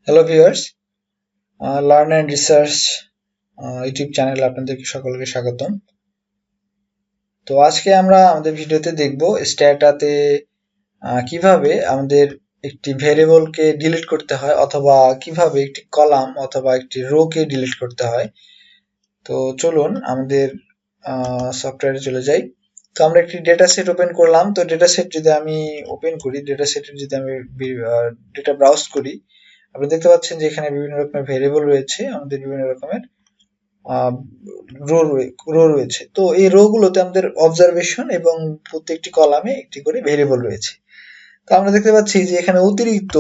Hello viewers, learn and research YouTube চ্যানেলে আপনাদেরকে সকলকে স্বাগতম। তো আজকে আমরা আমাদের ভিডিওতে দেখব স্ট্যাটাতে কিভাবে আমাদের একটি ভেরিয়েবলকে ডিলিট করতে হয় অথবা কিভাবে একটি কলাম অথবা একটি রোকে ডিলিট করতে হয়। তো চলুন আমাদের সফটওয়্যারে চলে যাই। তো আমরা একটি ডেটা সেট ওপেন করলাম। তো ডেটা সেট যদি আমি ওপেন করি, ডেটা সেটের যদি আমি ডেটা ব্রাউজ করি, আপনি দেখতে পাচ্ছেন যে এখানে বিভিন্ন রকমের ভেরিয়েবল রয়েছে, আমাদের বিভিন্ন রকমের রো রয়েছে। তো এই রো গুলোতে আমাদের অবজারভেশন এবং প্রত্যেকটি কলামে একটি করে ভেরিয়েবল রয়েছে। তো আমরা দেখতে পাচ্ছি যে এখানে অতিরিক্ত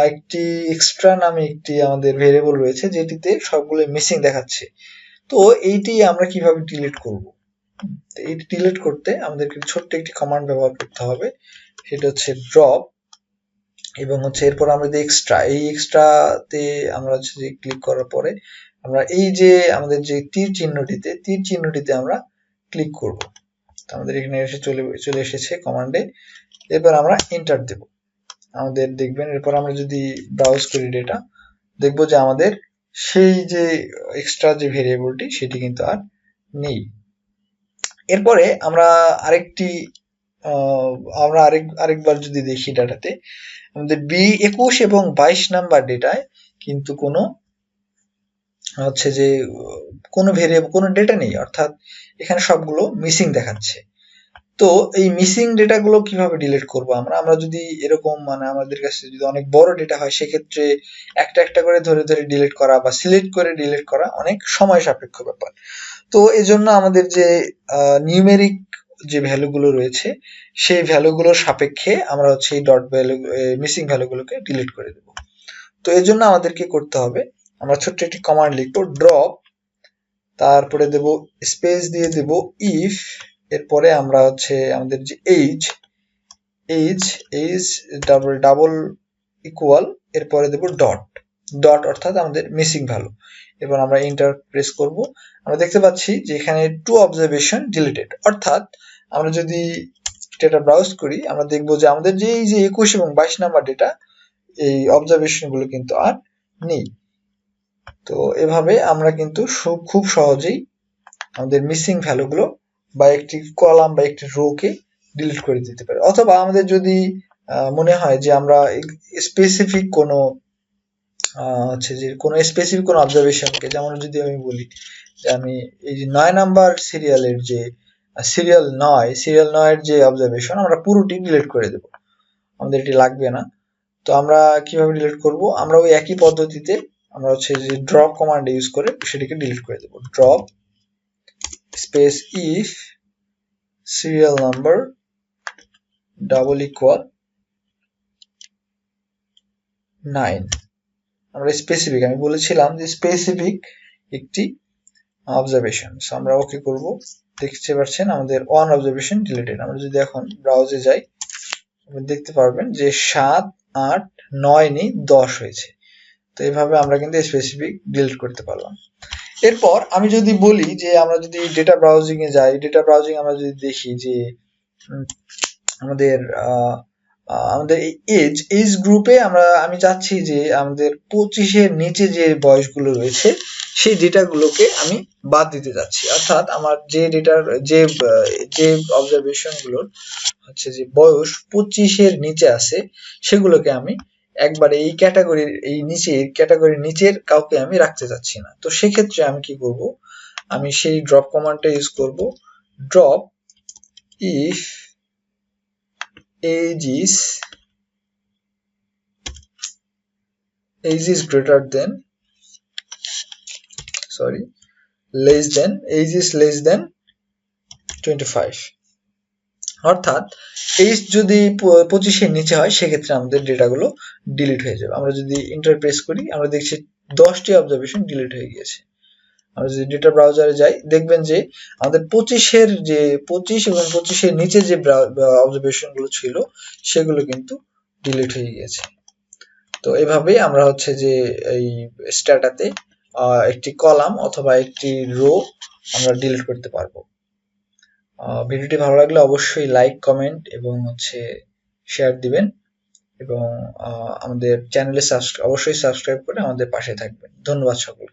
একটি এক্সট্রা নামে একটি আমাদের ভেরিয়েবল রয়েছে, যেটিতে সবগুলো মিসিং দেখাচ্ছে। তো এইটি আমরা কিভাবে ডিলিট করব? তো এইটি ডিলিট করতে আমাদেরকে ছোট্ট একটি কমান্ড ব্যবহার করতে হবে, সেটা হচ্ছে ড্রপ এবং এরপর আমরা যে এই এক্সট্রাতে আমরা যে ক্লিক করার পরে আমরা এই যে আমাদের যে তীর চিহ্নটিতে আমরা ক্লিক করব। তো আমাদের এখানে এসে চলে এসেছে কমান্ডে। এরপর আমরা এন্টার দেব। আমাদের দেখবেন এরপর আমরা যদি ব্রাউজ করি ডেটা, দেখব যে আমাদের সেই যে এক্সট্রা যে ভেরিয়েবলটি সেটি কিন্তু আর নেই। এরপরে আমরা আরেকবার যদি দেখি ডাটাতে, আমাদের B21 এবং 22 নাম্বার ডেটায় কিন্তু কোনো ভেরিয়েবল, কোনো ডেটা নেই, অর্থাৎ এখানে সবগুলো মিসিং দেখাচ্ছে। তো এই মিসিং ডেটাগুলো কিভাবে ডিলিট করব? আমরা যদি এরকম আমাদের কাছে যদি অনেক বড় ডেটা হয়, সেক্ষেত্রে একটা একটা করে ধরে ধরে ডিলিট করা বা সিলেক্ট করে ডিলিট করা অনেক সময় সাপেক্ষ ব্যাপার। তো এজন্য আমাদের যে নিউমেরিক যে ভ্যালুগুলো রয়েছে, সেই ভ্যালুগুলোর সাপেক্ষে আমরা এই ডট ভ্যালু, মিসিং ভ্যালুগুলোকে ডিলিট করে দেব। তো এর জন্য আমাদের কি করতে হবে? আমরা ছোট্ট একটি কমান্ড লিখব, ড্রপ, তারপরে দেব স্পেস দিয়ে দেব ইফ, এরপরে আমরা আমাদের যে এইজ ডাবল ইকুয়াল, এরপরে দেব ডট অর্থাৎ আমাদের মিসিং ভ্যালু। এবার আমরা এন্টার প্রেস করব। আমরা দেখতে পাচ্ছি যে এখানে টু অবজারভেশন ডিলিটেড, অর্থাৎ আমরা যদি ডেটা ব্রাউজ করি, আমরা দেখব যে আমাদের যে এই যে 21 এবং 22 নাম্বার ডেটা, এই অবজারভেশন গুলো কিন্তু আর নেই। তো এভাবে আমরা কিন্তু খুব সহজেই আমাদের মিসিং ভ্যালুগুলো বা একটি কলাম বা একটি রো কে ডিলিট করে দিতে পারি। অথবা আমাদের যদি মনে হয় যে আমরা স্পেসিফিক কোনো স্পেসিফিক কোনো অবজারভেশনকে, যেমন যদি আমি বলি যে আমি এই যে 9 নাম্বার সিরিয়ালের যে সিরিয়াল 9 এর যে অবজারভেশন, আমরা পুরোটি ডিলিট করে দেব, আমাদের এটি লাগবে না। তো আমরা কিভাবে ডিলিট করব? আমরা ওই একই পদ্ধতিতে আমরা যে ড্রপ কমান্ড ইউজ করে সেটাকে ডিলিট করে দেব। Drop space if serial number double equal 9। আমরা স্পেসিফিক, আমি বলেছিলাম যে স্পেসিফিক একটি অবজারভেশন। সো আমরা ওকে করব। দেখতে পাচ্ছেন আমাদের ওয়ান অবজারভেশন ডিলিটেড। আমরা যদি এখন ব্রাউজে যাই, আপনি দেখতে পারবেন যে 7, 8, 9 নেই, 10 হয়েছে। তো এইভাবে আমরা কিন্তু স্পেসিফিক ডিলিট করতে পারলাম। এরপর আমি যদি বলি যে আমরা যদি ডেটা ব্রাউজিং এ যাই, ডেটা ব্রাউজিং আমরা যদি দেখি যে আমাদের আমাদের এজ গ্রুপে আমি চাচ্ছি যে আমাদের 25 এর নিচে যে বয়সগুলো রয়েছে সেই ডেটাগুলোকে আমি বাদ দিতে যাচ্ছি। অর্থাৎ আমার যে ডেটার যে অবজারভেশন গুলোর যে বয়স 25 এর নিচে আছে, সেগুলোকে আমি একবারে এই ক্যাটাগরির নিচের কাউকে আমি রাখতে চাচ্ছি না। তো সেক্ষেত্রে আমি কি করব? আমি সেই ড্রপ কমান্ডটা ইউজ করব। Drop if age is greater than age is less than 25, অর্থাৎ এইজ যদি 25 এর নিচে হয়, সেক্ষেত্রে আমাদের ডেটাগুলো ডিলিট হয়ে যাবে। আমরা যদি এন্টার প্রেস করি, আমরা দেখছি 10টি অবজারভেশন ডিলিট হয়ে গিয়েছে। আমরা যদি ডেটা ব্রাউজারে যাই, দেখবেন যে আমাদের 25 এবং 25 এর নিচে যে অবজারভেশন গুলো ছিল, সেগুলো কিন্তু ডিলিট হয়ে গিয়েছে। তো এভাবেই আমরা যে এই স্ট্যাটাতে একটি কলাম অথবা একটি রো আমরা ডিলিট করতে পারবো। ভিডিওটি ভালো লাগলে অবশ্যই লাইক, কমেন্ট এবং শেয়ার দিবেন এবং আমাদের চ্যানেলে অবশ্যই সাবস্ক্রাইব করে আমাদের পাশে থাকবেন। ধন্যবাদ সকলকে।